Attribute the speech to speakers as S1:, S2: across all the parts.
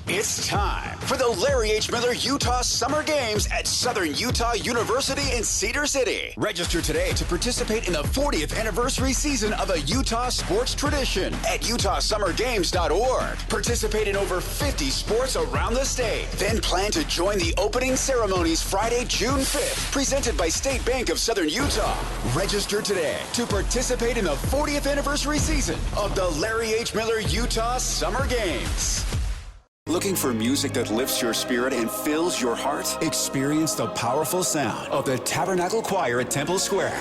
S1: It's time for the Larry H. Miller Utah Summer Games at Southern Utah University in Cedar City. Register today to participate in the 40th anniversary season of a Utah sports tradition at utahsummergames.org. Participate in over 50 sports around the state. Then plan to join the opening ceremonies Friday, June 5th, presented by State Bank of Southern Utah. Register today to participate in the 40th anniversary season of the Larry H. Miller Utah Summer Games. Looking for music that lifts your spirit and fills your heart? Experience the powerful sound of the Tabernacle Choir at Temple Square.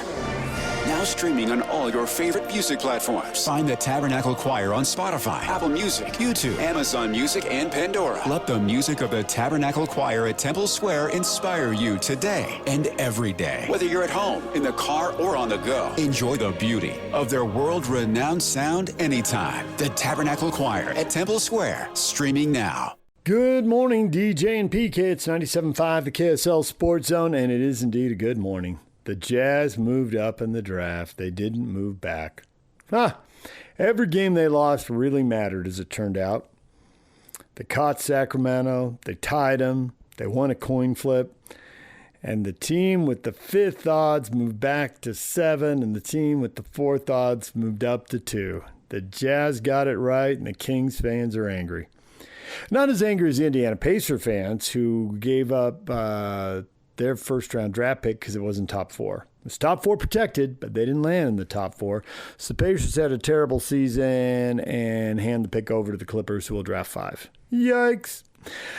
S1: Now streaming on all your favorite music platforms. Find the Tabernacle Choir on Spotify, Apple Music, YouTube, Amazon Music, and Pandora. Let the music of the Tabernacle Choir at Temple Square inspire you today and every day. Whether you're at home, in the car, or on the go, enjoy the beauty of their world-renowned sound anytime. The Tabernacle Choir at Temple Square, streaming now.
S2: Good morning, DJ and PK. It's 97.5, the KSL Sports Zone, and it is indeed a good morning. The Jazz moved up in the draft. They didn't move back. Every game they lost really mattered, as it turned out. They caught Sacramento. They tied them. They won a coin flip. And the team with the fifth odds moved back to 7, and the team with the fourth odds moved up to 2. The Jazz got it right, and the Kings fans are angry. Not as angry as the Indiana Pacer fans, who gave up their first-round draft pick because it wasn't top 4. It was top 4 protected, but they didn't land in the top 4. So the Pacers had a terrible season and hand the pick over to the Clippers, who will draft 5. Yikes.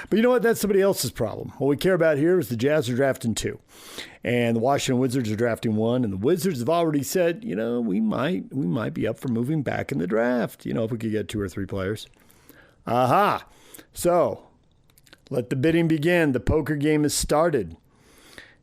S2: But you know what? That's somebody else's problem. What we care about here is the Jazz are drafting 2. And the Washington Wizards are drafting 1. And the Wizards have already said, we might be up for moving back in the draft, if we could get 2 or 3 players. Aha. So let the bidding begin. The poker game has started.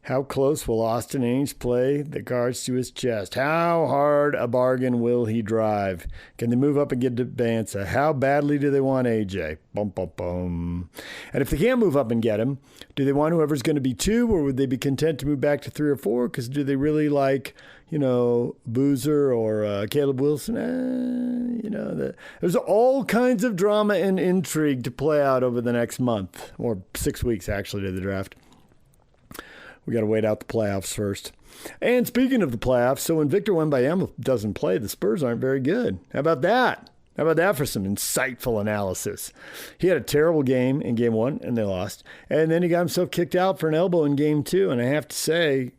S2: How close will Austin Ainge play the cards to his chest? How hard a bargain will he drive? Can they move up and get to Bansa? How badly do they want AJ? Bum, bum, bum. And if they can't move up and get him, do they want whoever's going to be 2, or would they be content to move back to 3 or 4? Because do they really like, Boozer or Caleb Wilson? There's all kinds of drama and intrigue to play out over the next month, or 6 weeks, actually, to the draft. We got to wait out the playoffs first. And speaking of the playoffs, so when Victor Wembanyama doesn't play, the Spurs aren't very good. How about that? How about that for some insightful analysis? He had a terrible game in Game 1, and they lost. And then he got himself kicked out for an elbow in Game 2. And I have to say,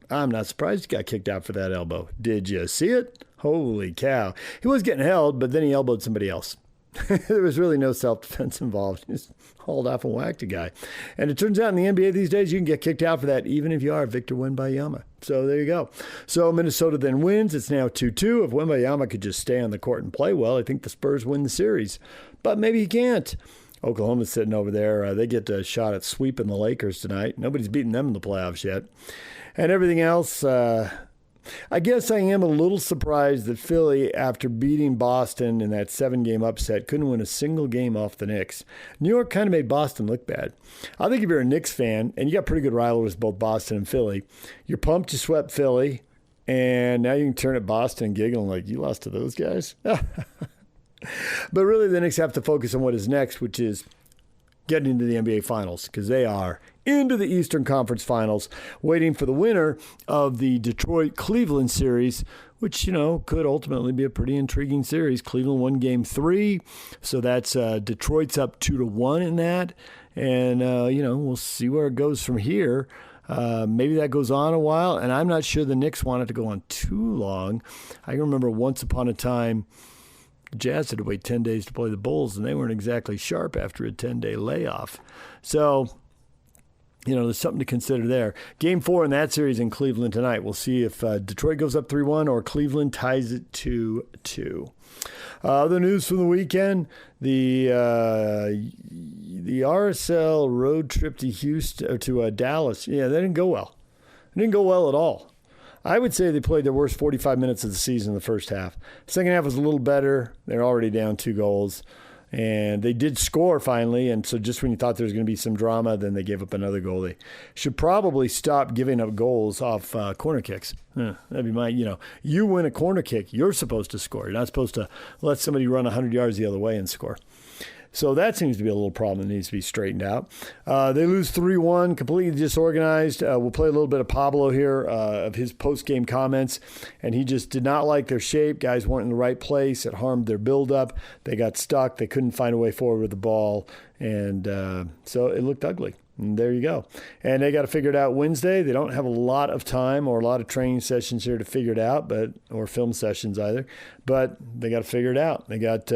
S2: I'm not surprised he got kicked out for that elbow. Did you see it? Holy cow. He was getting held, but then he elbowed somebody else. There was really no self-defense involved. He just hauled off and whacked a guy. And it turns out in the NBA these days, you can get kicked out for that even if you are Victor Wembanyama. So there you go. So Minnesota then wins. It's now 2-2. If Wembanyama could just stay on the court and play well, I think the Spurs win the series. But maybe he can't. Oklahoma's sitting over there. They get a shot at sweeping the Lakers tonight. Nobody's beaten them in the playoffs yet. And everything else, I guess I am a little surprised that Philly, after beating Boston in that 7-game upset, couldn't win a single game off the Knicks. New York kind of made Boston look bad. I think if you're a Knicks fan, and you got pretty good rivalries, both Boston and Philly, you're pumped you swept Philly, and now you can turn at Boston and giggle like, you lost to those guys? But really, the Knicks have to focus on what is next, which is getting into the NBA Finals, because they are into the Eastern Conference Finals, waiting for the winner of the Detroit-Cleveland series, which, could ultimately be a pretty intriguing series. Cleveland won Game 3, so that's Detroit's up 2-1 in that. And, we'll see where it goes from here. Maybe that goes on a while, and I'm not sure the Knicks want it to go on too long. I can remember once upon a time, the Jazz had to wait 10 days to play the Bulls, and they weren't exactly sharp after a 10-day layoff. So, there's something to consider there. Game 4 in that series in Cleveland tonight. We'll see if Detroit goes up 3-1 or Cleveland ties it 2-2. Other news from the weekend, the RSL road trip to Houston, to Dallas, they didn't go well. It didn't go well at all. I would say they played their worst 45 minutes of the season in the first half. Second half was a little better. They're already down 2 goals. And they did score finally, and so just when you thought there was going to be some drama, then they gave up another goal. They should probably stop giving up goals off corner kicks. That'd be my, you win a corner kick, you're supposed to score. You're not supposed to let somebody run 100 yards the other way and score. So that seems to be a little problem that needs to be straightened out. They lose 3-1, completely disorganized. We'll play a little bit of Pablo here of his post-game comments, and he just did not like their shape. Guys weren't in the right place. It harmed their build-up. They got stuck. They couldn't find a way forward with the ball, and so it looked ugly. And there you go. And they got to figure it out Wednesday. They don't have a lot of time or a lot of training sessions here to figure it out, or film sessions either. But they got to figure it out. They got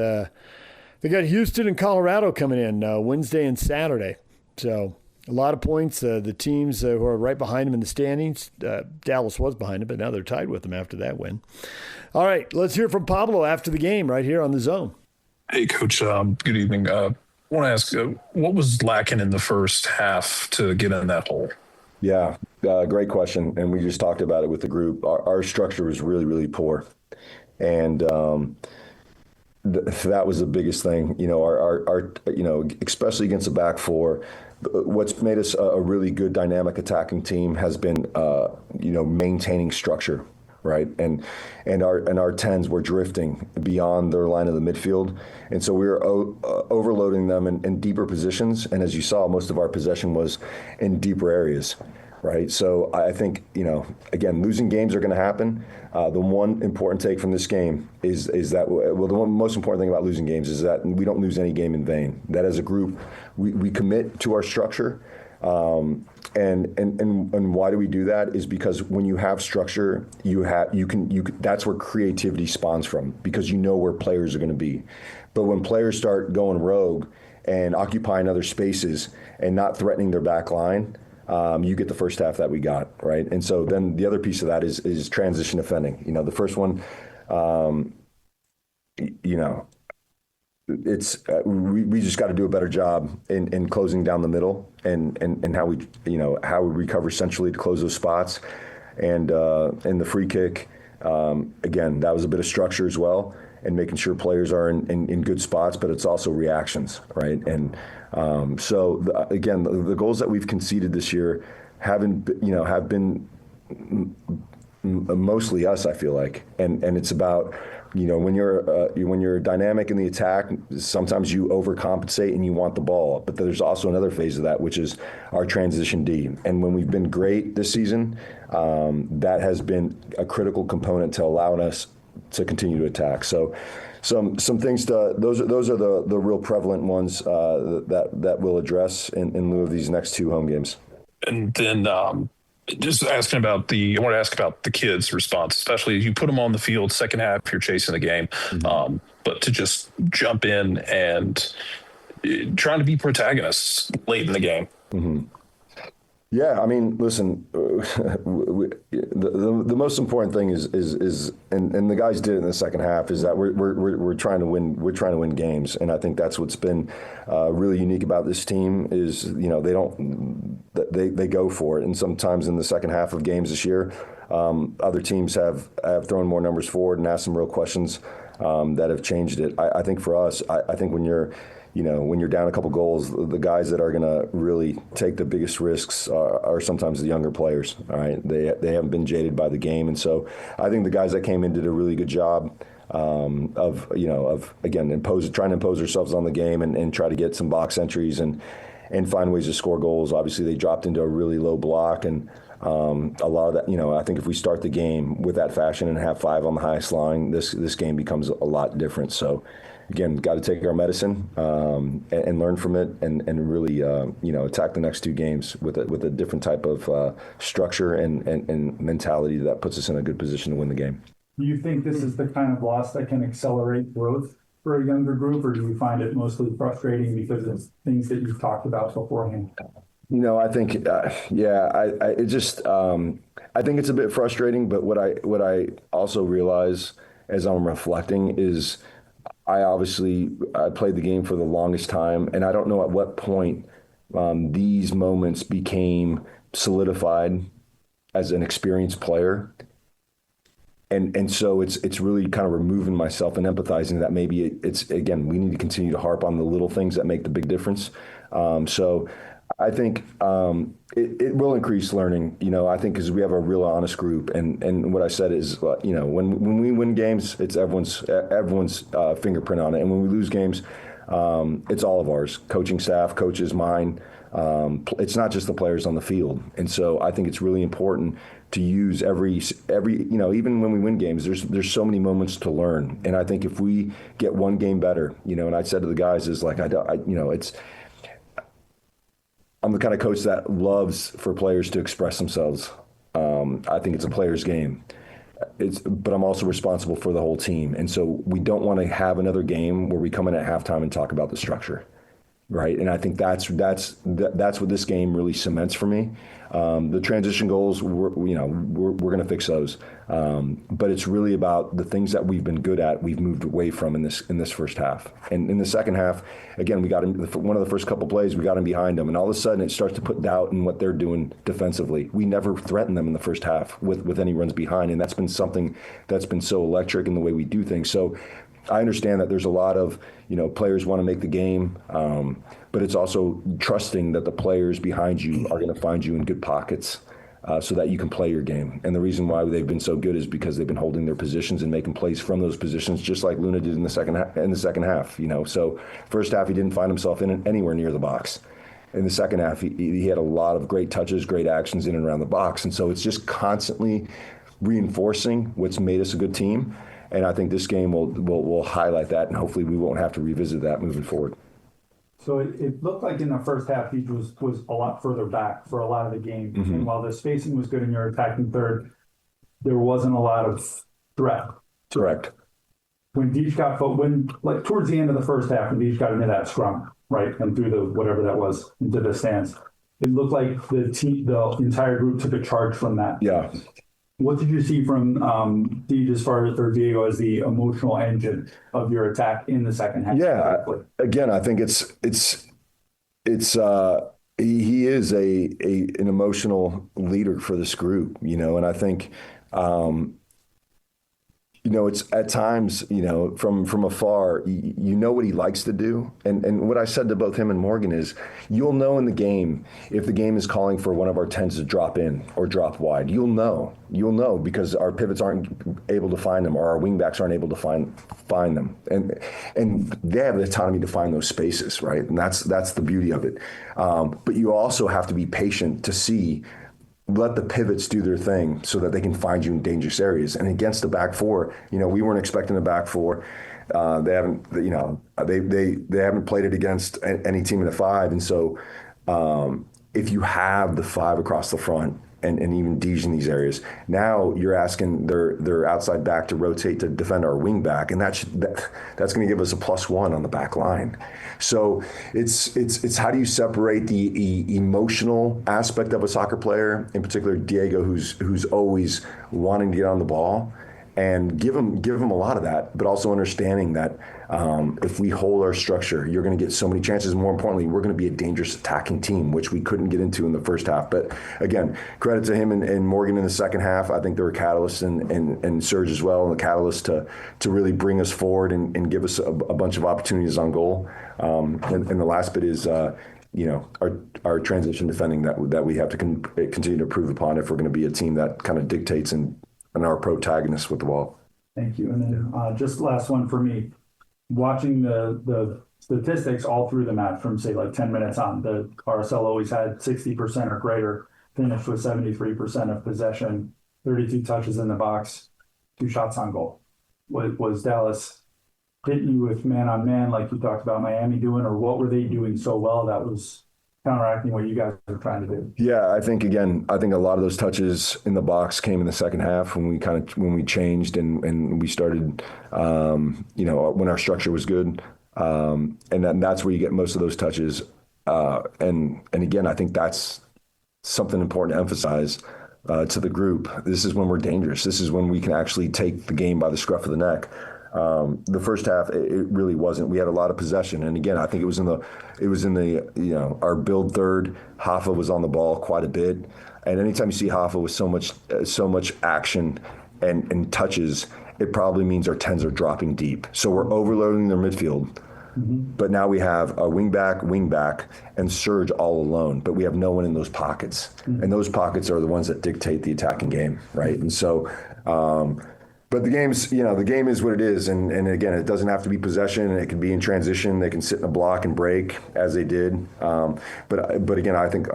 S2: Houston and Colorado coming in Wednesday and Saturday. So a lot of points. The teams who are right behind them in the standings, Dallas was behind them, but now they're tied with them after that win. All right, let's hear from Pablo after the game right here on The Zone.
S3: Hey, Coach. Good evening. I want to ask, what was lacking in the first half to get in that hole?
S4: Yeah, great question. And we just talked about it with the group. Our structure was really, really poor. And that was the biggest thing. Our especially against the back four, what's made us a really good dynamic attacking team has been, maintaining structure. Right. And our tens were drifting beyond their line of the midfield. And so we were overloading them in deeper positions. And as you saw, most of our possession was in deeper areas. Right. So I think, again, losing games are going to happen. The one important take from this game is that, the most important thing about losing games is that we don't lose any game in vain. That as a group, we commit to our structure. And why do we do that? Is because when you have structure, that's where creativity spawns from, because you know where players are going to be. But when players start going rogue and occupying other spaces and not threatening their back line, you get the first half that we got, right? And so then the other piece of that is transition defending. The first one, it's we just got to do a better job in closing down the middle and how we recover centrally to close those spots, and the free kick, again, that was a bit of structure as well, and making sure players are in good spots, but it's also reactions, right? And again, the goals that we've conceded this year have been mostly us, I feel like, and it's about. When you're dynamic in the attack, sometimes you overcompensate and you want the ball. But there's also another phase of that, which is our transition D. And when we've been great this season, that has been a critical component to allowing us to continue to attack. So some things those are the real prevalent ones that we'll address in lieu of these next two home games.
S3: And then just I want to ask about the kids' response, especially you put them on the field second half, you're chasing the game, but to just jump in and trying to be protagonists late in the game.
S4: Mm-hmm. Yeah, I mean, listen, the most important thing is and the guys did it in the second half, is that we're trying to win. We're trying to win games, and I think that's what's been really unique about this team is they go for it, and sometimes in the second half of games this year, other teams have thrown more numbers forward and asked some real questions that have changed it. I think for us, I think when you're down a couple goals, the guys that are going to really take the biggest risks are sometimes the younger players. All right, they haven't been jaded by the game, and so I think the guys that came in did a really good job of again trying to impose ourselves on the game and try to get some box entries and find ways to score goals. Obviously, they dropped into a really low block, and a lot of that. I think if we start the game with that fashion and have 5 on the highest line, this game becomes a lot different. So. Again, got to take our medicine and learn from it, and really attack the next two games with a different type of structure and mentality that puts us in a good position to win the game.
S5: Do you think this is the kind of loss that can accelerate growth for a younger group, or do you find it mostly frustrating because of things that you've talked about beforehand?
S4: I think, I think it's a bit frustrating. But what I also realize as I'm reflecting is. I played the game for the longest time, and I don't know at what point these moments became solidified as an experienced player. And so it's really kind of removing myself and empathizing that maybe it's again, we need to continue to harp on the little things that make the big difference. So I think it will increase learning, I think, because we have a real honest group. And what I said is, when we win games, it's everyone's fingerprint on it. And when we lose games, It's all of ours, coaching staff, coaches, mine. It's not just the players on the field. And so I think it's really important to use every even when we win games, there's so many moments to learn. And I think if we get one game better, and I said to the guys is like, I'm the kind of coach that loves for players to express themselves. I think it's a player's game. But I'm also responsible for the whole team. And so we don't want to have another game where we come in at halftime and talk about the structure. Right. And I think that's what this game really cements for me. The transition goals, we're going to fix those. But it's really about the things that we've been good at. We've moved away from in this first half. And in the second half, again, we got one of the first couple plays, we got him behind them. And all of a sudden it starts to put doubt in what they're doing defensively. We never threatened them in the first half with any runs behind. And that's been something that's been so electric in the way we do things. So I understand that there's a lot of, players want to make the game, but it's also trusting that the players behind you are going to find you in good pockets so that you can play your game. And the reason why they've been so good is because they've been holding their positions and making plays from those positions, just like Luna did in the second half. So first half he didn't find himself anywhere near the box. In the second half, he had a lot of great touches, great actions in and around the box. And so it's just constantly reinforcing what's made us a good team. And I think this game will highlight that, and hopefully we won't have to revisit that moving forward.
S5: So it looked like in the first half, he was a lot further back for a lot of the game. Mm-hmm. And while the spacing was good in your attacking third, there wasn't a lot of threat.
S4: Correct.
S5: When Deej got towards the end of the first half, when Deej got into that scrum, right, and through the whatever that was into the stands, it looked like the entire group took a charge from that.
S4: Yeah.
S5: What did you see from Deej or Diego as the emotional engine of your attack in the second half?
S4: Yeah, again, I think he is an emotional leader for this group, and I think it's at times, from afar, what he likes to do. And what I said to both him and Morgan is, you'll know in the game if the game is calling for one of our 10s to drop in or drop wide. You'll know because our pivots aren't able to find them or our wingbacks aren't able to find them. And they have the autonomy to find those spaces, right? And that's the beauty of it. But you also have to be patient to let the pivots do their thing so that they can find you in dangerous areas. And against the back four, we weren't expecting the back four. They haven't, they haven't played it against any team in the five. And so if you have the five across the front and even Deej in these areas, now you're asking their outside back to rotate to defend our wing back. And that's going to give us a +1 on the back line. So it's how do you separate the emotional aspect of a soccer player, in particular Diego, who's always wanting to get on the ball, and give him a lot of that, but also understanding that if we hold our structure, you're going to get so many chances. More importantly, we're going to be a dangerous attacking team, which we couldn't get into in the first half. But again, credit to him and Morgan in the second half. I think they were catalysts and Serge as well, and the catalyst to really bring us forward and give us a bunch of opportunities on goal. And the last bit is our transition defending that we have to continue to improve upon if we're going to be a team that kind of dictates and our protagonist with the ball.
S5: Thank you. And then just last one for me. Watching the statistics all through the match from, say, like 10 minutes on, the RSL always had 60% or greater, finished with 73% of possession, 32 touches in the box, 2 shots on goal. Was Dallas hitting you with man-on-man like you talked about Miami doing, or what were they doing so well that was counteracting what you guys are trying to do?
S4: Yeah, I think a lot of those touches in the box came in the second half when we changed and we started, when our structure was good, and that's where you get most of those touches. And again, I think that's something important to emphasize to the group. This is when we're dangerous. This is when we can actually take the game by the scruff of the neck. The first half, it really wasn't. We had a lot of possession, and again, I think it was in the our build third. Hoffa was on the ball quite a bit, and anytime you see Hoffa with so much action and touches, it probably means our 10s are dropping deep. So we're overloading their midfield. Mm-hmm. But now we have a wing back, and Serge all alone. But we have no one in those pockets, and those pockets are the ones that dictate the attacking game, right? And so. But the game is what it is, and again, it doesn't have to be possession. It can be in transition. They can sit in a block and break as they did. But again, I think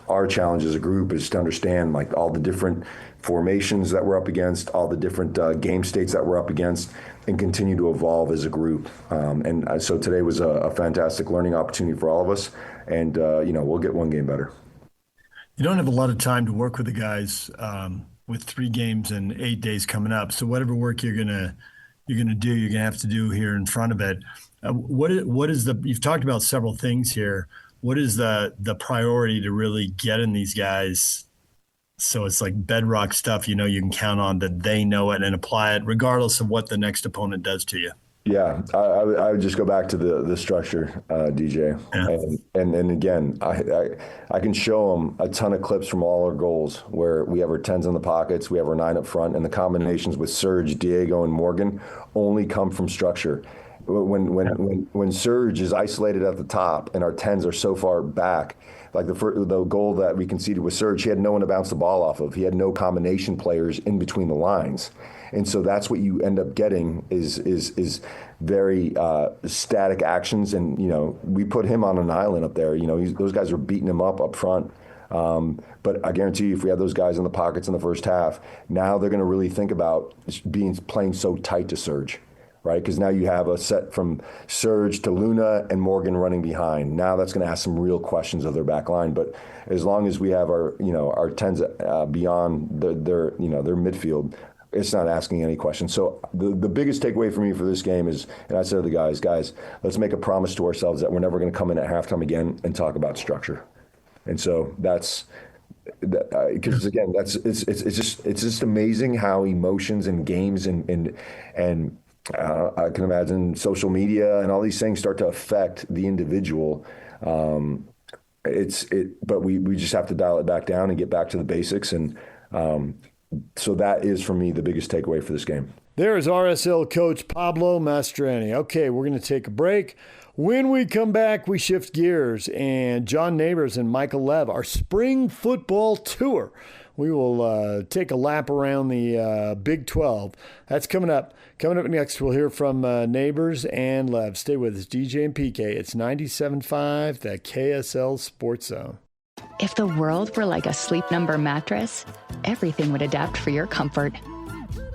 S4: our challenge as a group is to understand like all the different formations that we're up against, all the different game states that we're up against, and continue to evolve as a group. So today was a fantastic learning opportunity for all of us, and we'll get one game better.
S2: You don't have a lot of time to work with the guys. With 3 games and 8 days coming up. So whatever work you're gonna do, you're gonna have to do here in front of it. You've talked about several things here. What is the priority to really get in these guys? So it's like bedrock stuff, you can count on that they know it and apply it regardless of what the next opponent does to you.
S4: Yeah, I would just go back to the structure, DJ. Yeah. And again, I can show them a ton of clips from all our goals where we have our 10s in the pockets, we have our 9 up front, and the combinations with Serge, Diego, and Morgan only come from structure. When Serge is isolated at the top and our 10s are so far back, like the goal that we conceded with Serge, he had no one to bounce the ball off of. He had no combination players in between the lines. And so that's what you end up getting is very static actions. And, we put him on an island up there. Those guys are beating him up front. But I guarantee you, if we had those guys in the pockets in the first half, now they're going to really think about playing so tight to Serge. Right, because now you have a set from Serge to Luna and Morgan running behind. Now that's going to ask some real questions of their back line. But as long as we have our 10s beyond their midfield, it's not asking any questions. So the biggest takeaway for me for this game is, and I said to the guys, let's make a promise to ourselves that we're never going to come in at halftime again and talk about structure. And so that's. Because again, it's just amazing how emotions and games and I can imagine social media and all these things start to affect the individual. But we just have to dial it back down and get back to the basics. And so that is, for me, the biggest takeaway for this game.
S2: There is RSL coach Pablo Mastroeni. Okay, we're going to take a break. When we come back, we shift gears, and John Nabors and Michael Lev, our spring football tour. We will take a lap around the Big 12. That's coming up. Coming up next, we'll hear from Nabors and Lev. Stay with us, DJ and PK. It's 97.5, the KSL Sports Zone.
S6: If the world were like a Sleep Number mattress, everything would adapt for your comfort.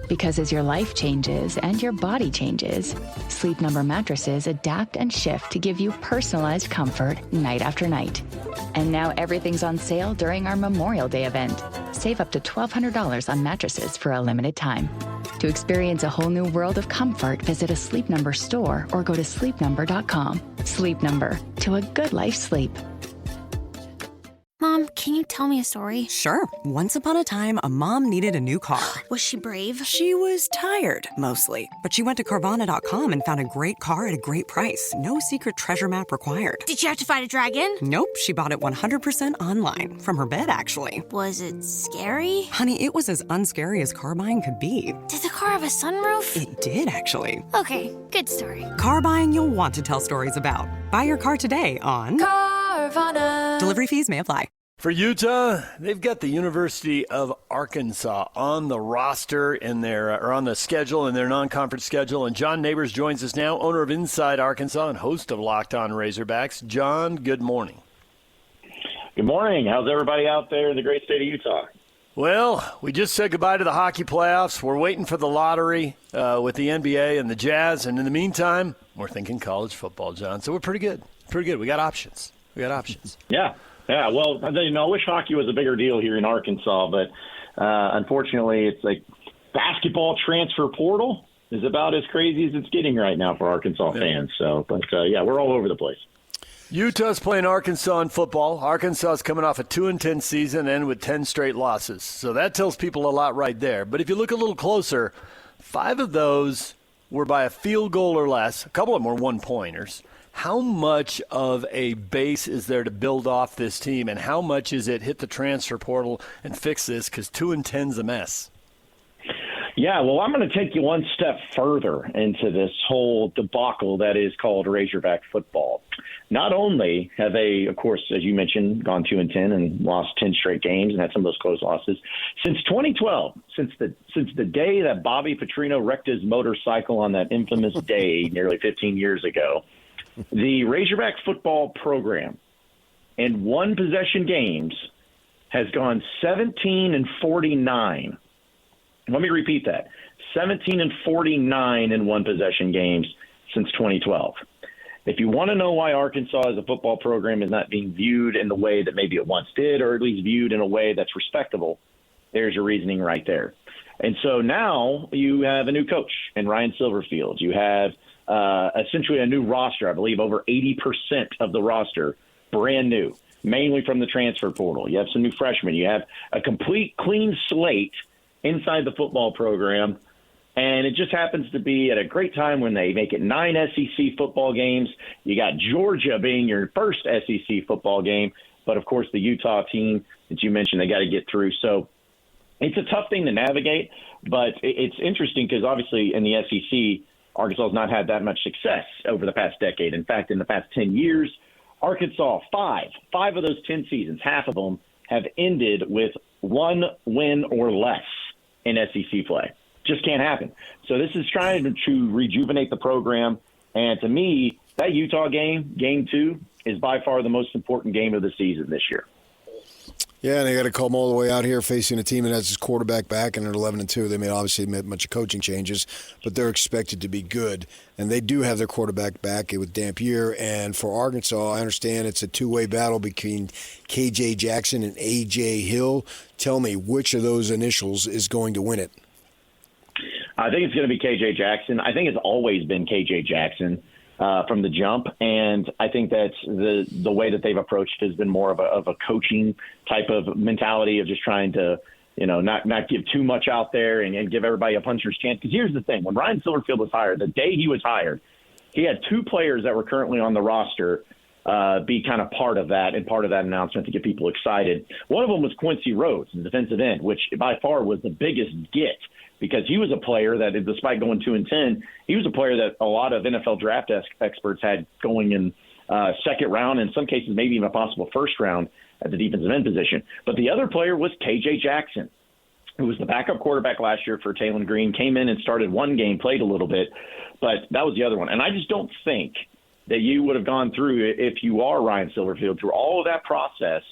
S6: Because as your life changes and your body changes, Sleep Number mattresses adapt and shift to give you personalized comfort night after night. And now everything's on sale during our Memorial Day event. Save up to $1,200 on mattresses for a limited time. To experience a whole new world of comfort, visit a Sleep Number store or go to sleepnumber.com. Sleep Number, to a good life sleep.
S7: Mom, can you tell me a story?
S8: Sure. Once upon a time, a mom needed a new car.
S7: Was she brave?
S8: She was tired, mostly. But she went to Carvana.com and found a great car at a great price. No secret treasure map required.
S7: Did she have to fight a dragon?
S8: Nope. She bought it 100% online. From her bed, actually.
S7: Was it scary?
S8: Honey, it was as unscary as car buying could be.
S7: Did the car have a sunroof?
S8: It did, actually.
S7: Okay, good story.
S8: Car buying you'll want to tell stories about. Buy your car today on
S7: Carvana.
S8: Delivery fees may apply.
S2: For Utah, they've got the University of Arkansas on the roster or on the schedule in their non-conference schedule. And John Nabors joins us now, owner of Inside Arkansas and host of Locked On Razorbacks. John, good morning.
S9: Good morning. How's everybody out there in the great state of Utah?
S2: Well, we just said goodbye to the hockey playoffs. We're waiting for the lottery with the NBA and the Jazz. And in the meantime, we're thinking college football, John. So we're pretty good. Pretty good. We got options.
S9: Yeah. Yeah, well, I wish hockey was a bigger deal here in Arkansas, but unfortunately it's like basketball transfer portal is about as crazy as it's getting right now for Arkansas fans. So, but we're all over the place.
S2: Utah's playing Arkansas in football. Arkansas is coming off a 2-10 season and with 10 straight losses. So that tells people a lot right there. But if you look a little closer, 5 of those were by a field goal or less. A couple of them were one-pointers. How much of a base is there to build off this team, and how much is it hit the transfer portal and fix this? Because 2-10's a mess.
S9: Yeah, well, I'm going to take you one step further into this whole debacle that is called Razorback football. Not only have they, of course, as you mentioned, gone 2-10 and lost 10 straight games and had some of those close losses since 2012, since the day that Bobby Petrino wrecked his motorcycle on that infamous day nearly 15 years ago. The Razorback football program in one possession games has gone 17-49. Let me repeat that. 17-49 in one possession games since 2012. If you want to know why Arkansas as a football program is not being viewed in the way that maybe it once did, or at least viewed in a way that's respectable, there's your reasoning right there. And so now you have a new coach in Ryan Silverfield. You have essentially a new roster. I believe over 80% of the roster brand new, mainly from the transfer portal. You have some new freshmen. You have a complete clean slate inside the football program. And it just happens to be at a great time when they make it 9 SEC football games. You got Georgia being your first SEC football game. But, of course, the Utah team that you mentioned, they got to get through. So it's a tough thing to navigate. But it's interesting because, obviously, in the SEC, Arkansas has not had that much success over the past decade. In fact, in the past 10 years, Arkansas, five of those 10 seasons, half of them have ended with 1 win or less in SEC play. Just can't happen. So this is trying to rejuvenate the program. And to me, that Utah game, game 2, is by far the most important game of the season this year.
S10: Yeah, and they got to come all the way out here facing a team that has its quarterback back and at 11-2. They may obviously made a bunch of coaching changes, but they're expected to be good. And they do have their quarterback back with Dampier. And for Arkansas, I understand it's a two-way battle between KJ Jackson and AJ Hill. Tell me, which of those initials is going to win it?
S9: I think it's going to be KJ Jackson. I think it's always been KJ Jackson from the jump, and I think that's the way that they've approached it has been more of a coaching type of mentality of just trying to, not give too much out there and give everybody a puncher's chance. Because here's the thing: when Ryan Silverfield was hired, the day he was hired, he had 2 players that were currently on the roster be kind of part of that and part of that announcement to get people excited. One of them was Quincy Rhodes, the defensive end, which by far was the biggest get. Because he was a player that, despite going 2-10, he was a player that a lot of NFL draft experts had going in second round, in some cases maybe even a possible first round at the defensive end position. But the other player was KJ Jackson, who was the backup quarterback last year for Taylon Green, came in and started one game, played a little bit, but that was the other one. And I just don't think that you would have gone through, if you are Ryan Silverfield, through all of that process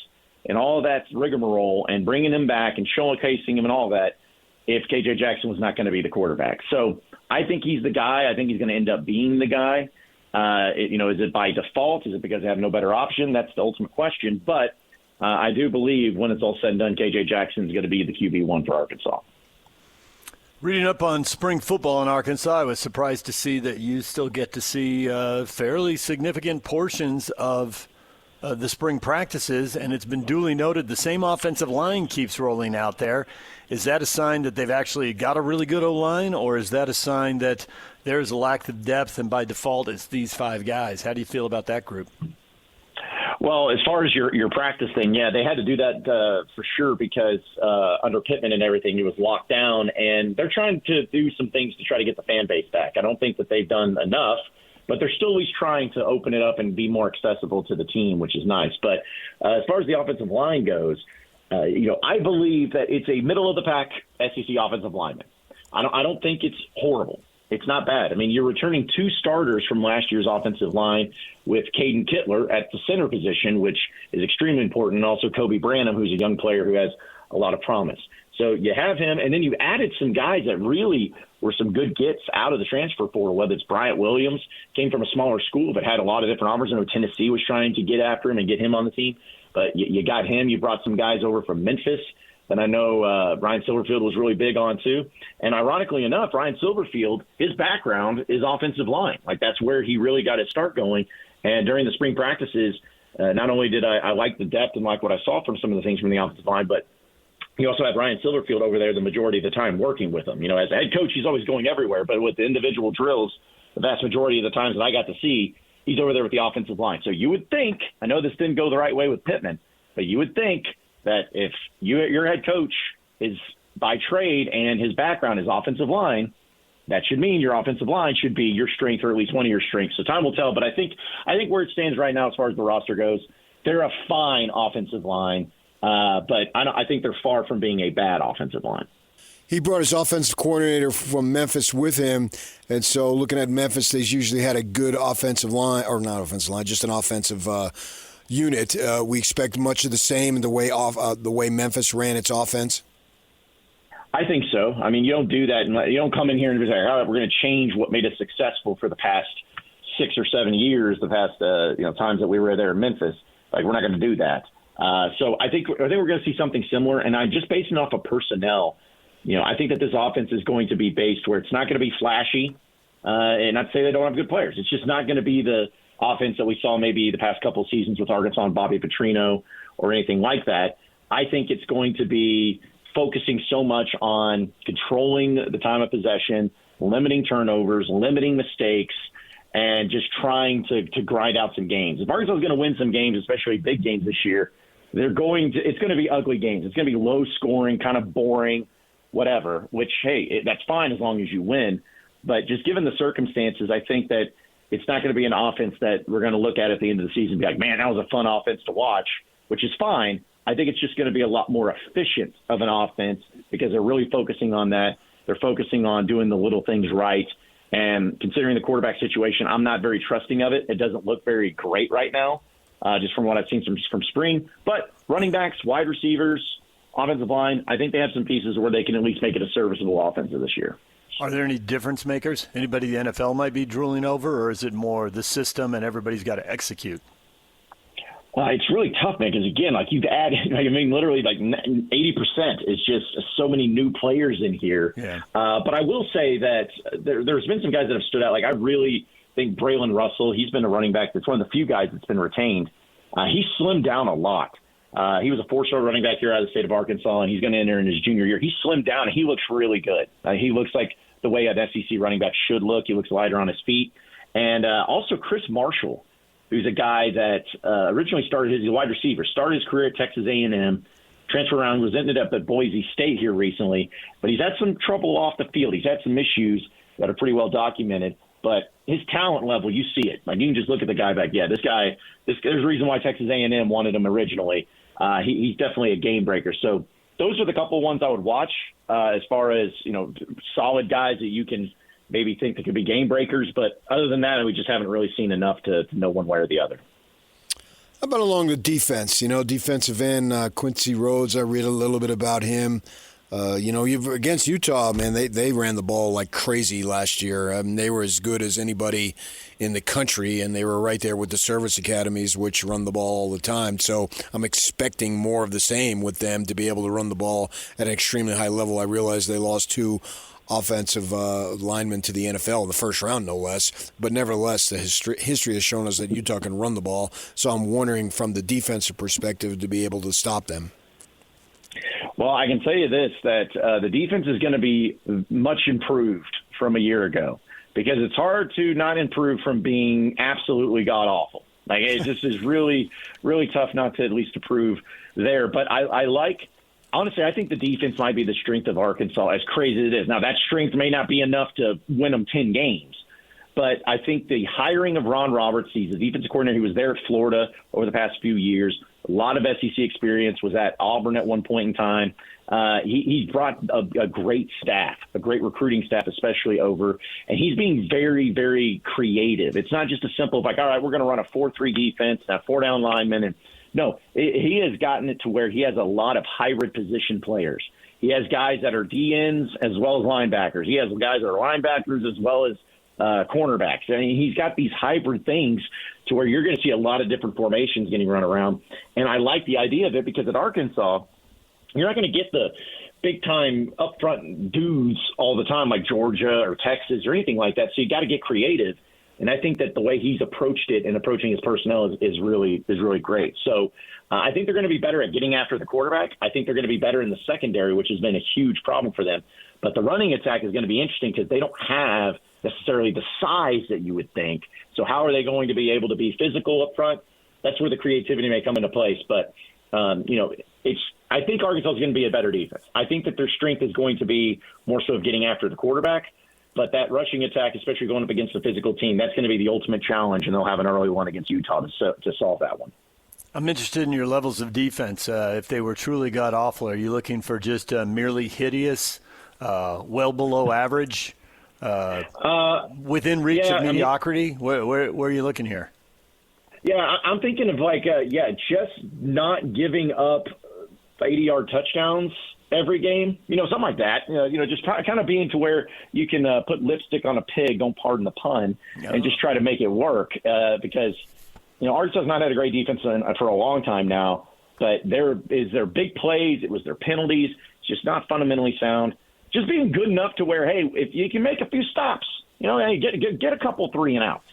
S9: and all of that rigmarole and bringing him back and showcasing him and all that, if KJ Jackson was not going to be the quarterback. So I think he's the guy. I think he's going to end up being the guy. Is it by default? Is it because they have no better option? That's the ultimate question. But I do believe when it's all said and done, KJ Jackson is going to be the QB1 for Arkansas.
S2: Reading up on spring football in Arkansas, I was surprised to see that you still get to see fairly significant portions of the spring practices, and it's been duly noted the same offensive line keeps rolling out there. Is that a sign that they've actually got a really good O-line, or is that a sign that there's a lack of depth and by default it's these 5 guys? How do you feel about that group?
S9: Well, as far as your practice thing, yeah, they had to do that for sure because under Pittman and everything, it was locked down, and they're trying to do some things to try to get the fan base back. I don't think that they've done enough, but they're still at least trying to open it up and be more accessible to the team, which is nice. But as far as the offensive line goes, I believe that it's a middle-of-the-pack SEC offensive lineman. I don't think it's horrible. It's not bad. I mean, you're returning 2 starters from last year's offensive line with Caden Kittler at the center position, which is extremely important, and also Kobe Branham, who's a young player who has a lot of promise. So you have him, and then you added some guys that really were some good gets out of the transfer portal, whether it's Bryant Williams, came from a smaller school but had a lot of different offers. I know Tennessee was trying to get after him and get him on the team. But you got him. You brought some guys over from Memphis that I know Ryan Silverfield was really big on too. And ironically enough, Ryan Silverfield, his background is offensive line. Like that's where he really got his start going. And during the spring practices, not only did I like the depth and like what I saw from some of the things from the offensive line, but you also have Ryan Silverfield over there the majority of the time working with him. As a head coach, he's always going everywhere. But with the individual drills, the vast majority of the times that I got to see, he's over there with the offensive line. So you would think, I know this didn't go the right way with Pittman, but you would think that if your head coach is by trade and his background is offensive line, that should mean your offensive line should be your strength or at least one of your strengths. So time will tell. But I think where it stands right now as far as the roster goes, they're a fine offensive line. But I think they're far from being a bad offensive line.
S10: He brought his offensive coordinator from Memphis with him, and so looking at Memphis, they've usually had a good offensive line, or not offensive line, just an offensive unit. We expect much of the same in the way Memphis ran its offense.
S9: I think so. I mean, you don't do that. You don't come in here and say, all right, we're going to change what made us successful for the past 6 or 7 years, the past times that we were there in Memphis. Like, we're not going to do that. So I think we're going to see something similar, and I'm just basing off of personnel. I think that this offense is going to be based where it's not going to be flashy, and not to say they don't have good players. It's just not going to be the offense that we saw maybe the past couple of seasons with Arkansas and Bobby Petrino or anything like that. I think it's going to be focusing so much on controlling the time of possession, limiting turnovers, limiting mistakes, and just trying to grind out some games. If Arkansas is going to win some games, especially big games this year, it's going to be ugly games. It's going to be low scoring, kind of boring, whatever, which, hey, that's fine as long as you win. But just given the circumstances, I think that it's not going to be an offense that we're going to look at the end of the season and be like, man, that was a fun offense to watch, which is fine. I think it's just going to be a lot more efficient of an offense because they're really focusing on that. They're focusing on doing the little things right. And considering the quarterback situation, I'm not very trusting of it. It doesn't look very great right now, just from what I've seen from spring. But running backs, wide receivers, offensive line, I think they have some pieces where they can at least make it a serviceable offense this year.
S2: Are there any difference makers? Anybody the NFL might be drooling over, or is it more the system and everybody's got to execute?
S9: It's really tough, man, because, again, you've added, literally 80% is just so many new players in here.
S2: Yeah.
S9: But I will say that there's been some guys that have stood out. I really think Braylon Russell, he's been a running back that's one of the few guys that's been retained. He slimmed down a lot. He was a 4-star running back here out of the state of Arkansas, and he's going to enter in his junior year. He slimmed down, and he looks really good. He looks like the way an SEC running back should look. He looks lighter on his feet. And also Chris Marshall, who's a guy that originally he's a wide receiver, started his career at Texas A&M, transferred around, ended up at Boise State here recently. But he's had some trouble off the field. He's had some issues that are pretty well documented. But his talent level, you see it. You can just look at the guy back. Yeah, this guy, there's a reason why Texas A&M wanted him originally. He's definitely a game breaker. So those are the couple of ones I would watch as far as, solid guys that you can maybe think that could be game breakers. But other than that, we just haven't really seen enough to know one way or the other.
S10: How about along the defense? Defensive end, Quincy Rhodes, I read a little bit about him. Against Utah, man, they ran the ball like crazy last year. They were as good as anybody in the country, and they were right there with the service academies, which run the ball all the time. So I'm expecting more of the same with them to be able to run the ball at an extremely high level. I realize they lost 2 offensive linemen to the NFL in the first round, no less. But nevertheless, the history has shown us that Utah can run the ball. So I'm wondering from the defensive perspective to be able to stop them.
S9: Well, I can tell you this, that the defense is going to be much improved from a year ago because it's hard to not improve from being absolutely god-awful. It just is really, really tough not to at least improve there. But honestly, I think the defense might be the strength of Arkansas, as crazy as it is. Now, that strength may not be enough to win them 10 games. But I think the hiring of Ron Roberts, he's the defensive coordinator who was there at Florida over the past few years, a lot of SEC experience, was at Auburn at one point in time. He's brought a great staff, a great recruiting staff especially over, and he's being very, very creative. It's not just a simple, all right, we're going to run a 4-3 defense, now 4-down linemen. And no, he has gotten it to where he has a lot of hybrid position players. He has guys that are DNs as well as linebackers. He has guys that are linebackers as well as cornerbacks. He's got these hybrid things to where you're going to see a lot of different formations getting run around. And I like the idea of it because at Arkansas, you're not going to get the big-time up-front dudes all the time like Georgia or Texas or anything like that. So you got to get creative. And I think that the way he's approached it and approaching his personnel is really great. So I think they're going to be better at getting after the quarterback. I think they're going to be better in the secondary, which has been a huge problem for them. But the running attack is going to be interesting because they don't have necessarily the size that you would think. So how are they going to be able to be physical up front? That's where the creativity may come into place. But I think Arkansas is going to be a better defense. I think that their strength is going to be more so of getting after the quarterback. But that rushing attack, especially going up against a physical team, that's going to be the ultimate challenge, and they'll have an early one against Utah to solve that one.
S2: I'm interested in your levels of defense. If they were truly god-awful, are you looking for just merely hideous, well below average, within reach of mediocrity? Where are you looking here?
S9: Yeah, I'm thinking of just not giving up 80-yard touchdowns every game, something like that. Just kind of being to where you can put lipstick on a pig, don't pardon the pun, and just try to make it work. Because Arkansas's not had a great defense for a long time now, but there is their big plays, it was their penalties, it's just not fundamentally sound. Just being good enough to where, hey, if you can make a few stops, get a couple 3-and-outs,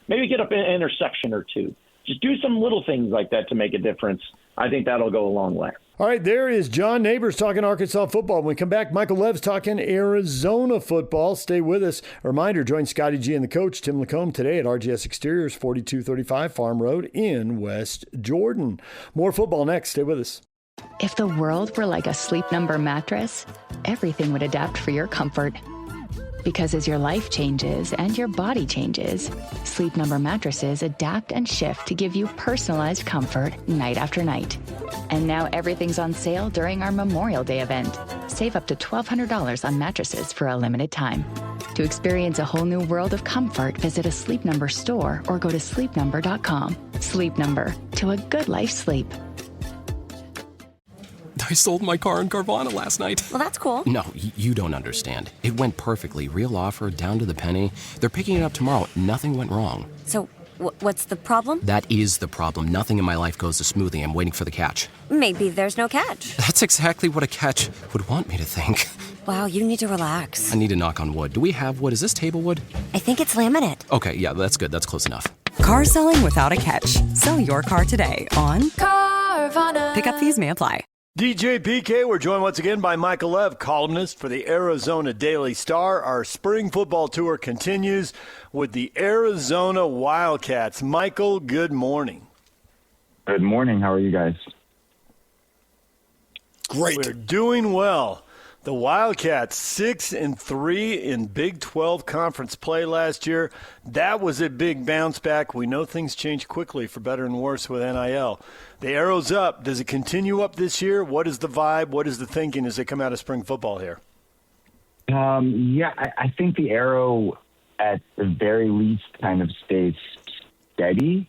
S9: maybe get up an interception or two. Just do some little things like that to make a difference. I think that'll go a long way.
S2: All right, there is John Nabors talking Arkansas football. When we come back, Michael Lev's talking Arizona football. Stay with us. A reminder, join Scotty G and the coach, Tim Lacombe, today at RGS Exteriors, 4235 Farm Road in West Jordan. More football next. Stay with us.
S6: If the world were like a Sleep Number mattress, everything would adapt for your comfort. Because as your life changes and your body changes, Sleep Number mattresses adapt and shift to give you personalized comfort night after night. And now everything's on sale during our Memorial Day event. Save up to $1,200 on mattresses for a limited time. To experience a whole new world of comfort, visit a Sleep Number store or go to sleepnumber.com. Sleep Number, to a good life sleep.
S11: I sold my car in Carvana last night.
S7: Well, that's cool.
S11: No, you don't understand. It went perfectly. Real offer, down to the penny. They're picking it up tomorrow. Nothing went wrong.
S7: So, what's the problem?
S11: That is the problem. Nothing in my life goes as smoothly. I'm waiting for the catch.
S7: Maybe there's no catch.
S11: That's exactly what a catch would want me to think.
S7: Wow, you need to relax.
S11: I need to knock on wood. Do we have wood? Is this table wood?
S7: I think it's laminate.
S11: Okay, yeah, that's good. That's close enough.
S8: Car selling without a catch. Sell your car today on
S7: Carvana.
S8: Pickup fees may apply.
S2: DJ PK, we're joined once again by Michael Lev, columnist for the Arizona Daily Star. Our spring football tour continues with the Arizona Wildcats. Michael, good morning.
S12: Good morning. How are you guys?
S10: Great.
S2: We're doing well. The Wildcats 6-3 in Big 12 conference play last year. That was a big bounce back. We know things change quickly for better and worse with NIL. The arrow's up. Does it continue up this year? What is the vibe? What is the thinking as they come out of spring football here?
S12: I think the arrow at the very least kind of stays steady.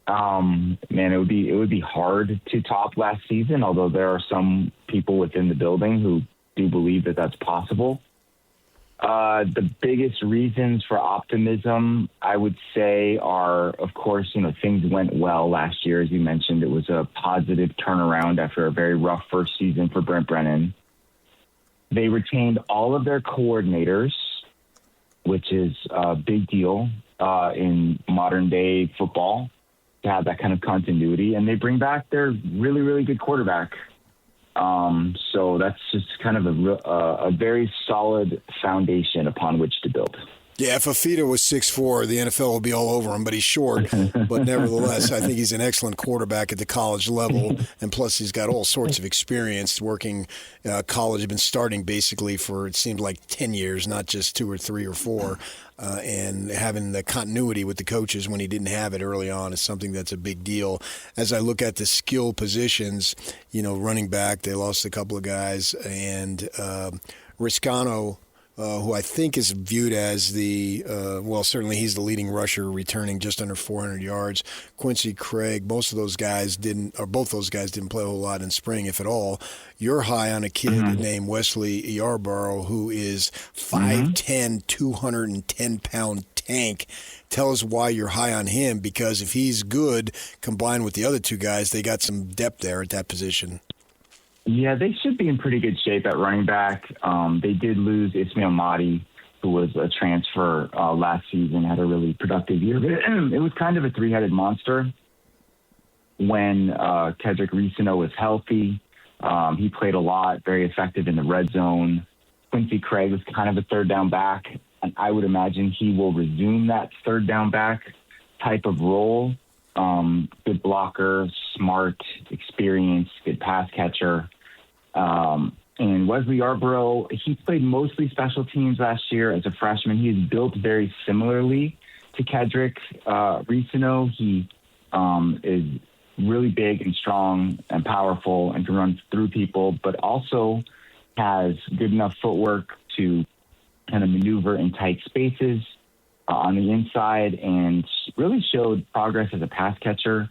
S12: It would be hard to top last season, although there are some people within the building who do believe that that's possible. The biggest reasons for optimism, I would say, are, of course, things went well last year. As you mentioned, it was a positive turnaround after a very rough first season for Brent Brennan. They retained all of their coordinators, which is a big deal in modern day football to have that kind of continuity. And they bring back their really, really good quarterback. So that's just kind of a very solid foundation upon which to build.
S10: Yeah, if Afita was 6'4", the NFL would be all over him, but he's short. But nevertheless, I think he's an excellent quarterback at the college level, and plus he's got all sorts of experience working college. He's been starting basically for, it seemed like 10 years, not just 2 or 3 or 4. And having the continuity with the coaches when he didn't have it early on is something that's a big deal. As I look at the skill positions, running back, they lost a couple of guys, and Riscano, who I think is viewed as certainly he's the leading rusher, returning just under 400 yards. Quincy Craig, both those guys didn't play a whole lot in spring, if at all. You're high on a kid named Wesley Yarborough, who is 5'10", 210-pound tank. Tell us why you're high on him, because if he's good, combined with the other two guys, they got some depth there at that position.
S12: Yeah, they should be in pretty good shape at running back. They did lose Ismail Mahdi, who was a transfer last season, had a really productive year. But it was kind of a three-headed monster when Kedrick Risino was healthy. He played a lot, very effective in the red zone. Quincy Craig was kind of a third down back, and I would imagine he will resume that third down back type of role good blocker, smart, experienced, good pass catcher. And Wesley Yarborough, he played mostly special teams last year as a freshman. He is built very similarly to Kedrick Ricino. He is really big and strong and powerful and can run through people, but also has good enough footwork to kind of maneuver in tight spaces on the inside, and really showed progress as a pass catcher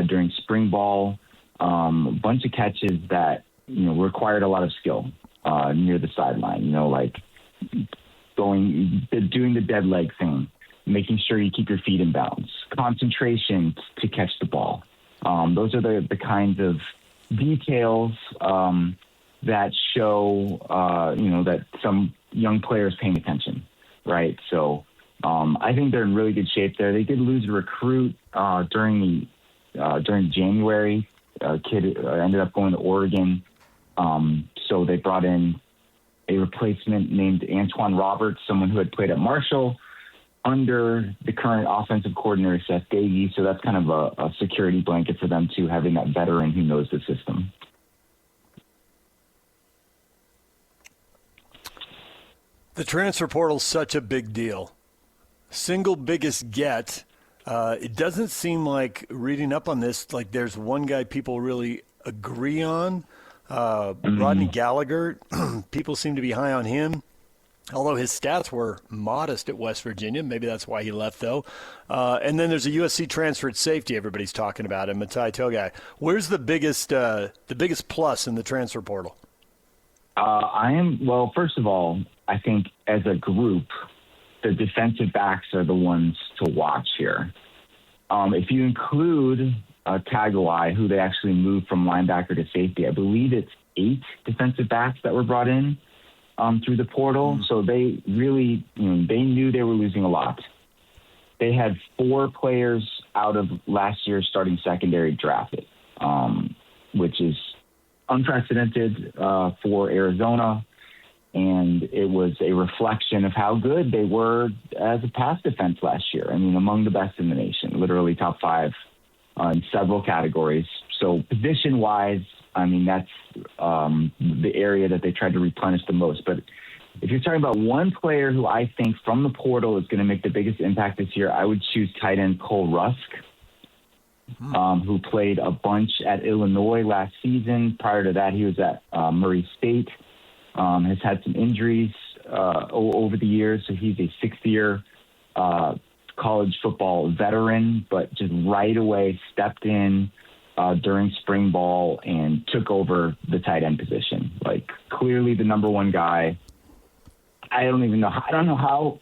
S12: during spring ball. A bunch of catches that, required a lot of skill near the sideline, like doing the dead leg thing, making sure you keep your feet in bounds, concentration to catch the ball. Those are the kinds of details that show, that some young players paying attention, right? So I think they're in really good shape there. They did lose a recruit during January. A kid ended up going to Oregon. So they brought in a replacement named Antoine Roberts, someone who had played at Marshall under the current offensive coordinator, Seth Dagy. So that's kind of a security blanket for them, too, having that veteran who knows the system.
S2: The transfer portal's such a big deal. Single biggest get. It doesn't seem like, reading up on this, like there's one guy people really agree on. Rodney Gallagher, people seem to be high on him, although his stats were modest at West Virginia. Maybe that's why he left, though. And then there's a USC transfer at safety everybody's talking about, and Matai Togai. Where's the biggest plus in the transfer portal?
S12: First of all, I think as a group, the defensive backs are the ones to watch here. If you include Tagovailoa, who they actually moved from linebacker to safety, I believe it's 8 defensive backs that were brought in through the portal. So they really, they knew they were losing a lot. They had 4 players out of last year's starting secondary drafted, which is unprecedented for Arizona. And it was a reflection of how good they were as a pass defense last year. I mean, among the best in the nation, literally top 5 in several categories. So position-wise, I mean, that's the area that they tried to replenish the most. But if you're talking about one player who I think from the portal is going to make the biggest impact this year, I would choose tight end Cole Rusk, who played a bunch at Illinois last season. Prior to that, he was at Murray State. Has had some injuries over the years, so he's a 6th-year college football veteran, but just right away stepped in during spring ball and took over the tight end position. Like, clearly the number one guy. I don't know how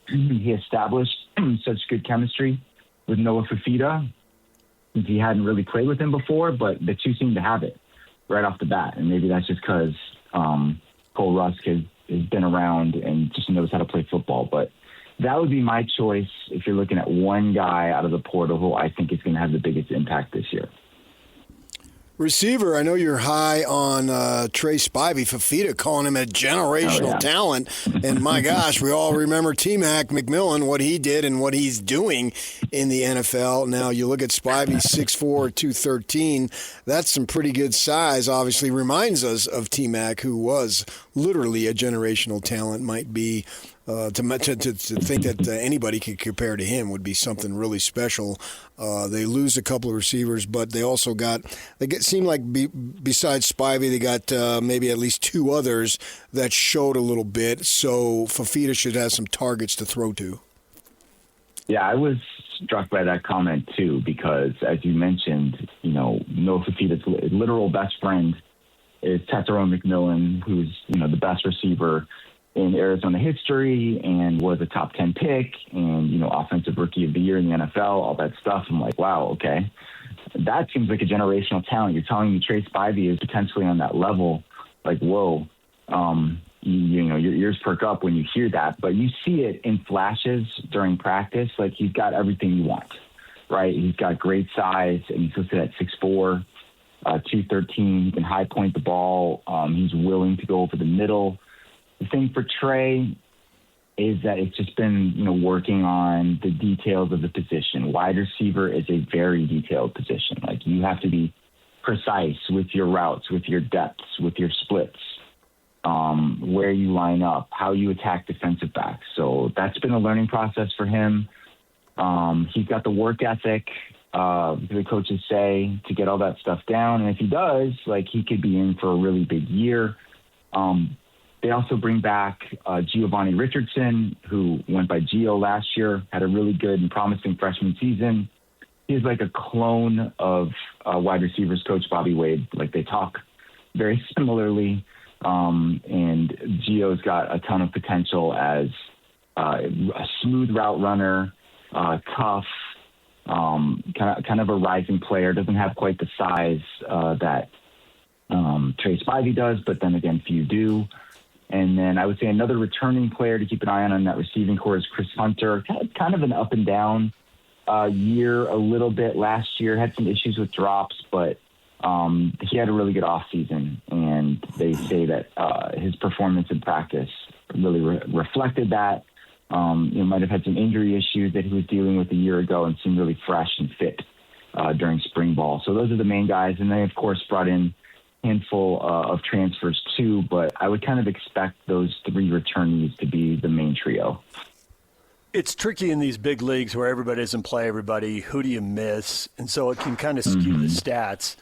S12: he established such good chemistry with Noah Fifita, since he hadn't really played with him before, but the two seem to have it right off the bat. And maybe that's just because Cole Rusk has been around and just knows how to play football. But that would be my choice if you're looking at one guy out of the portal who I think is going to have the biggest impact this year.
S10: Receiver, I know you're high on Trey Spivey. Fifita calling him a generational talent. And my gosh, we all remember T-Mac McMillan, what he did and what he's doing in the NFL. Now you look at Spivey, 6'4", 213. That's some pretty good size. Obviously reminds us of T-Mac, who was literally a generational talent. Might be to think that anybody could compare to him would be something really special. They lose a couple of receivers, but they also seem like besides Spivey, they got maybe at least 2 others that showed a little bit. So Fifita should have some targets to throw to.
S12: Yeah, I was struck by that comment too, because as you mentioned, Noah Fifita's literal best friend is Tetairoa McMillan, who's the best receiver in Arizona history and was a top 10 pick and, offensive rookie of the year in the NFL, all that stuff. I'm like, wow, okay. That seems like a generational talent. You're telling me Trey Spivey is potentially on that level. Like, whoa. Your ears perk up when you hear that, but you see it in flashes during practice. Like, he's got everything you want, right? He's got great size, and he's listed at 6'4", 213. He can high point the ball. He's willing to go over the middle. The thing for Trey, is that it's just been, working on the details of the position. Wide receiver is a very detailed position. Like, you have to be precise with your routes, with your depths, with your splits, where you line up, how you attack defensive backs. So that's been a learning process for him. He's got the work ethic, the coaches say, to get all that stuff down. And if he does, he could be in for a really big year. They also bring back Giovanni Richardson, who went by Gio last year, had a really good and promising freshman season. He's like a clone of wide receivers coach Bobby Wade. They talk very similarly. And Gio's got a ton of potential as a smooth route runner, tough, kind of a rising player. Doesn't have quite the size that Trey Spivey does, but then again, few do. And then I would say another returning player to keep an eye on that receiving core is Chris Hunter. Kind of an up and down year a little bit last year. Had some issues with drops, but he had a really good offseason. And they say that his performance in practice really reflected that. Might have had some injury issues that he was dealing with a year ago and seemed really fresh and fit during spring ball. So those are the main guys. And they, of course, brought in handful of transfers too, but I would kind of expect those three returnees to be the main trio.
S2: It's tricky in these big leagues where everybody doesn't play everybody. Who do you miss? And so it can kind of skew the stats.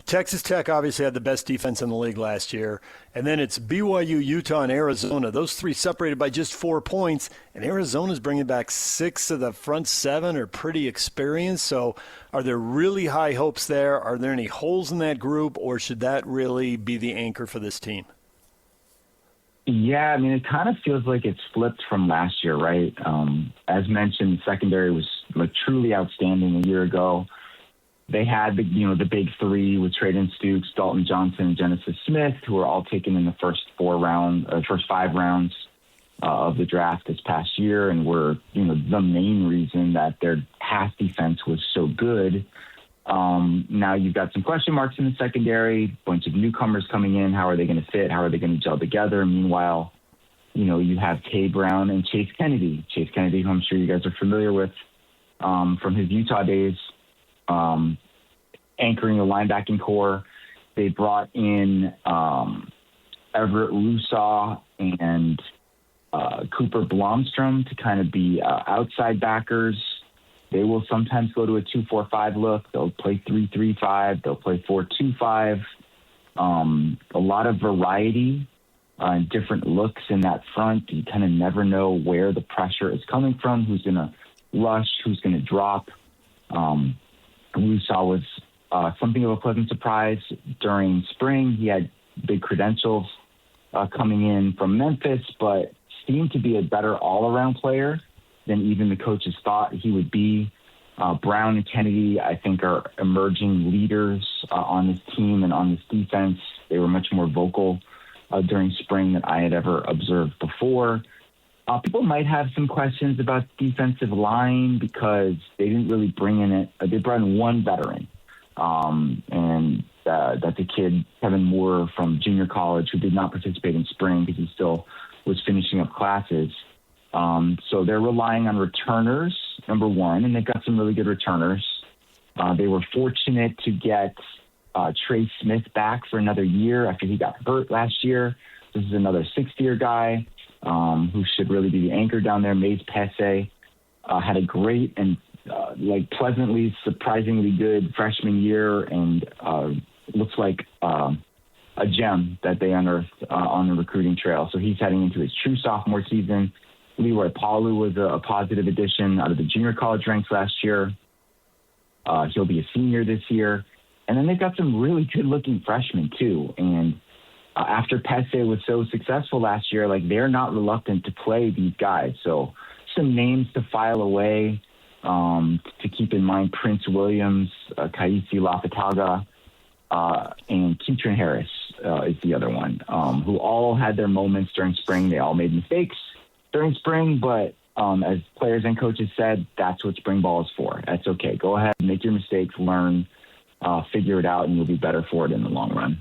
S2: Texas Tech obviously had the best defense in the league last year. And then it's BYU, Utah, and Arizona. Those three separated by just 4 points. And Arizona's bringing back 6 of the front 7 are pretty experienced. So are there really high hopes there? Are there any holes in that group, or should that really be the anchor for this team?
S12: Yeah, I mean, it kind of feels like it's flipped from last year, right? As mentioned, secondary was truly outstanding a year ago. They had the big three with Traden Stukes, Dalton Johnson, and Genesis Smith, who were all taken in the first 5 rounds of the draft this past year, and were the main reason that their pass defense was so good. Now you've got some question marks in the secondary, bunch of newcomers coming in. How are they going to fit? How are they going to gel together? Meanwhile, you have Tay Brown and Chase Kennedy. Chase Kennedy, who I'm sure you guys are familiar with from his Utah days. Anchoring the linebacking core. They brought in Everett Rusaw and Cooper Blomstrom to kind of be outside backers. They will sometimes go to a 2-4-5 look. They'll play 3-3-5. They'll play 4-2-5. A lot of variety and different looks in that front. You kind of never know where the pressure is coming from, who's going to rush, who's going to drop. Rusaw was something of a pleasant surprise during spring. He had big credentials coming in from Memphis, but seemed to be a better all-around player than even the coaches thought he would be. Brown and Kennedy, I think, are emerging leaders on this team and on this defense. They were much more vocal during spring than I had ever observed before. People might have some questions about defensive line because they didn't really bring in it. They brought in one veteran, and that's a kid, Kevin Moore from junior college, who did not participate in spring because he still was finishing up classes. So they're relying on returners, number one, and they've got some really good returners. They were fortunate to get Trey Smith back for another year after he got hurt last year. This is another sixth-year guy who should really be the anchor down there. Maze Pesse had a great and pleasantly, surprisingly good freshman year, and looks like a gem that they unearthed on the recruiting trail. So he's heading into his true sophomore season. Leroy Palu was a positive addition out of the junior college ranks last year. He'll be a senior this year. And then they've got some really good-looking freshmen, too. And after Pesse was so successful last year, they're not reluctant to play these guys. So some names to file away to keep in mind: Prince Williams, Kaisi Lafataga, and Keatron Harris is the other one, who all had their moments during spring. They all made mistakes during spring, but as players and coaches said, that's what spring ball is for. That's okay. Go ahead, make your mistakes, learn, figure it out, and you'll be better for it in the long run.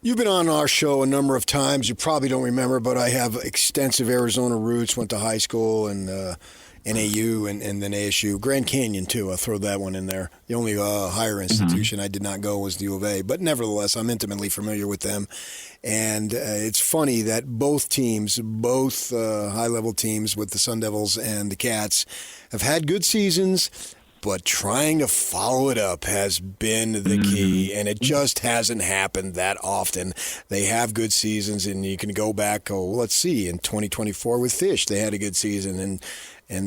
S10: You've been on our show a number of times. You probably don't remember, but I have extensive Arizona roots. Went to high school and NAU and then ASU. Grand Canyon, too. I'll throw that one in there. The only higher institution I did not go was the U of A. But nevertheless, I'm intimately familiar with them. And it's funny that both teams, both high-level teams with the Sun Devils and the Cats, have had good seasons, but trying to follow it up has been the key, and it just hasn't happened that often. They have good seasons, and you can go back, let's see, in 2024 with Fish, they had a good season, and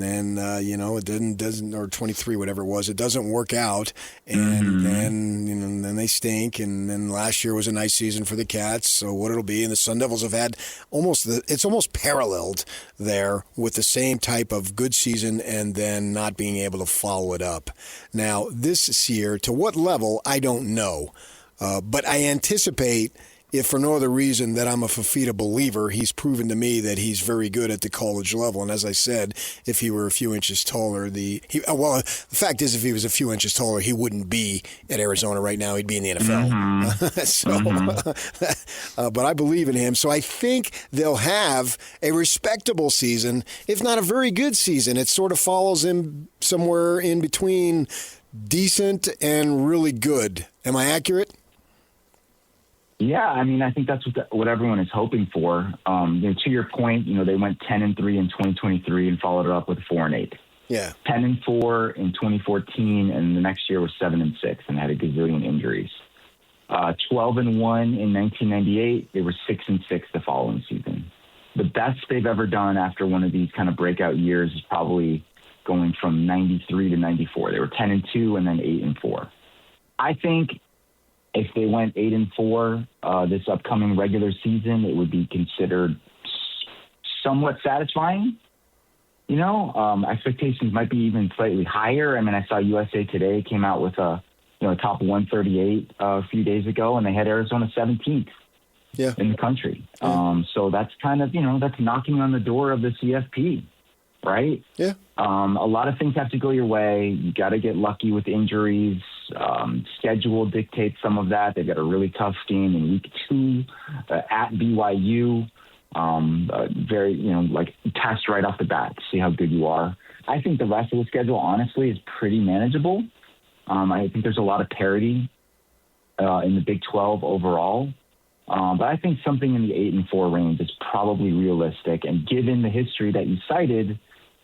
S10: then, it doesn't, or 23, whatever it was, it doesn't work out, and then they stink, and then last year was a nice season for the Cats, so what it'll be, and the Sun Devils have had it's almost paralleled there with the same type of good season and then not being able to follow it up. Now, this year, to what level, I don't know, but I anticipate, if for no other reason that I'm a Fafita believer, he's proven to me that he's very good at the college level. And as I said, if he were a few inches taller, the fact is, if he was a few inches taller, he wouldn't be at Arizona right now. He'd be in the NFL. But I believe in him. So I think they'll have a respectable season, if not a very good season. It sort of follows him somewhere in between decent and really good. Am I accurate?
S12: Yeah, I mean, I think that's what everyone is hoping for. To your point, they went 10-3 in 2023 and followed it up with 4-8.
S10: Yeah,
S12: 10-4 in 2014, and the next year was 7-6, and had a gazillion injuries. 12-1 in 1998. They were 6-6 the following season. The best they've ever done after one of these kind of breakout years is probably going from 93 to 94. They were 10-2 and then 8-4. I think if they went 8-4 this upcoming regular season, it would be considered somewhat satisfying. Expectations might be even slightly higher. I mean, I saw USA Today came out with a top 138 a few days ago, and they had Arizona 17th in the country. So that's kind of that's knocking on the door of the CFP, right?
S10: Yeah.
S12: A lot of things have to go your way. You got to get lucky with injuries. Schedule dictates some of that. They've got a really tough game in week 2 at BYU. Very, test right off the bat to see how good you are. I think the rest of the schedule, honestly, is pretty manageable. I think there's a lot of parity in the Big 12 overall. But I think something in the 8-4 range is probably realistic. And given the history that you cited,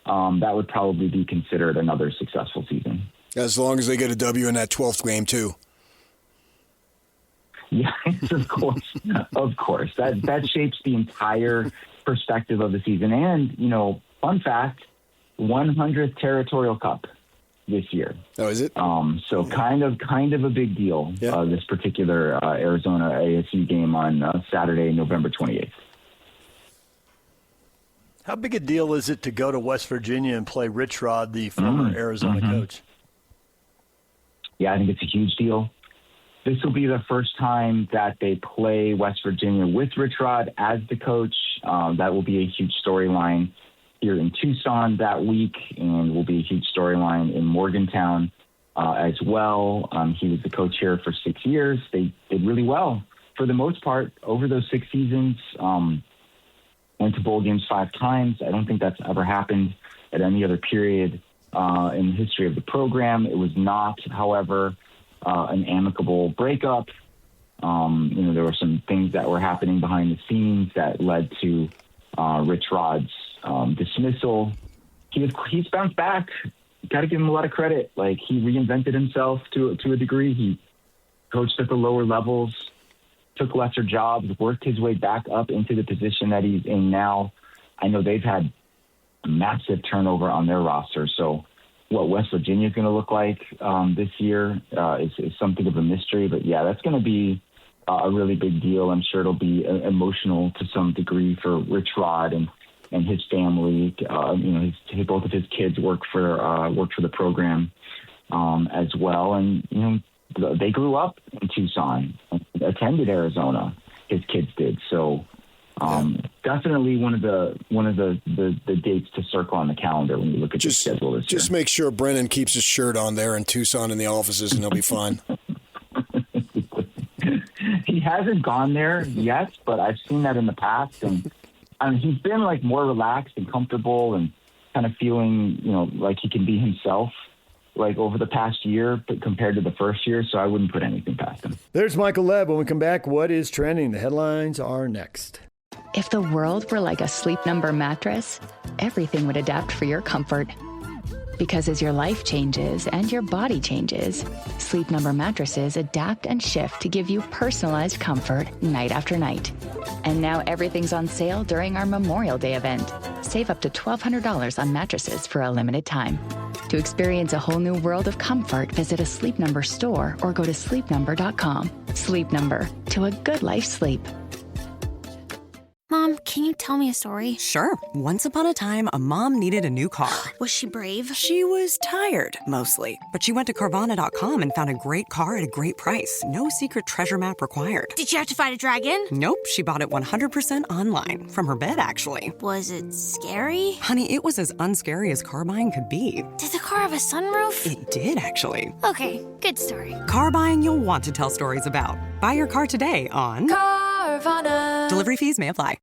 S12: that would probably be considered another successful season.
S10: As long as they get a W in that 12th game, too.
S12: Yes, of course. Of course. That shapes the entire perspective of the season. And, fun fact, 100th Territorial Cup this year.
S10: Oh, is it?
S12: So kind of a big deal, this particular Arizona ASU game on Saturday, November 28th.
S2: How big a deal is it to go to West Virginia and play Rich Rod, the former Arizona coach?
S12: Yeah, I think it's a huge deal. This will be the first time that they play West Virginia with Rich Rod as the coach. That will be a huge storyline here in Tucson that week, and will be a huge storyline in Morgantown as well. He was the coach here for 6 years. They did really well for the most part over those 6 seasons. Went to bowl games 5 times. I don't think that's ever happened at any other period in the history of the program. It was not, however, an amicable breakup. There were some things that were happening behind the scenes that led to Rich Rod's dismissal. He's bounced back. Got to give him a lot of credit. He reinvented himself to a degree. He coached at the lower levels, took lesser jobs, worked his way back up into the position that he's in now. I know they've had a massive turnover on their roster. So what West Virginia is going to look like this year is something of a mystery. But, yeah, that's going to be a really big deal. I'm sure it'll be emotional to some degree for Rich Rod and his family. Both of his kids work for the program as well. And, they grew up in Tucson, attended Arizona. His kids did. So definitely one of the dates to circle on the calendar when you look at the schedule this year.
S10: Just make sure Brennan keeps his shirt on there in Tucson in the offices, and he'll be fine.
S12: he hasn't gone there yet, but I've seen that in the past. And he's been like more relaxed and comfortable and kind of feeling, like he can be himself like over the past year compared to the first year. So I wouldn't put anything past him.
S2: There's Michael Leb. When we come back, what is trending? The headlines are next.
S6: If the world were like a Sleep Number mattress, everything would adapt for your comfort. Because as your life changes and your body changes, Sleep Number mattresses adapt and shift to give you personalized comfort night after night. And now everything's on sale during our Memorial Day event. Save up to $1,200 on mattresses for a limited time. To experience a whole new world of comfort, visit a Sleep Number store or go to sleepnumber.com. Sleep Number, to a good life sleep.
S13: Mom, can you tell me a story?
S8: Sure. Once upon a time, a mom needed a new car.
S13: Was she brave?
S8: She was tired, mostly. But she went to Carvana.com and found a great car at a great price. No secret treasure map required.
S13: Did she have to fight a dragon?
S8: Nope. She bought it 100% online. From her bed, actually.
S13: Was it scary?
S8: Honey, it was as unscary as car buying could be.
S13: Did the car have a sunroof?
S8: It did, actually.
S13: Okay, good story.
S8: Car buying you'll want to tell stories about. Buy your car today on
S13: Carvana.
S8: Delivery fees may apply.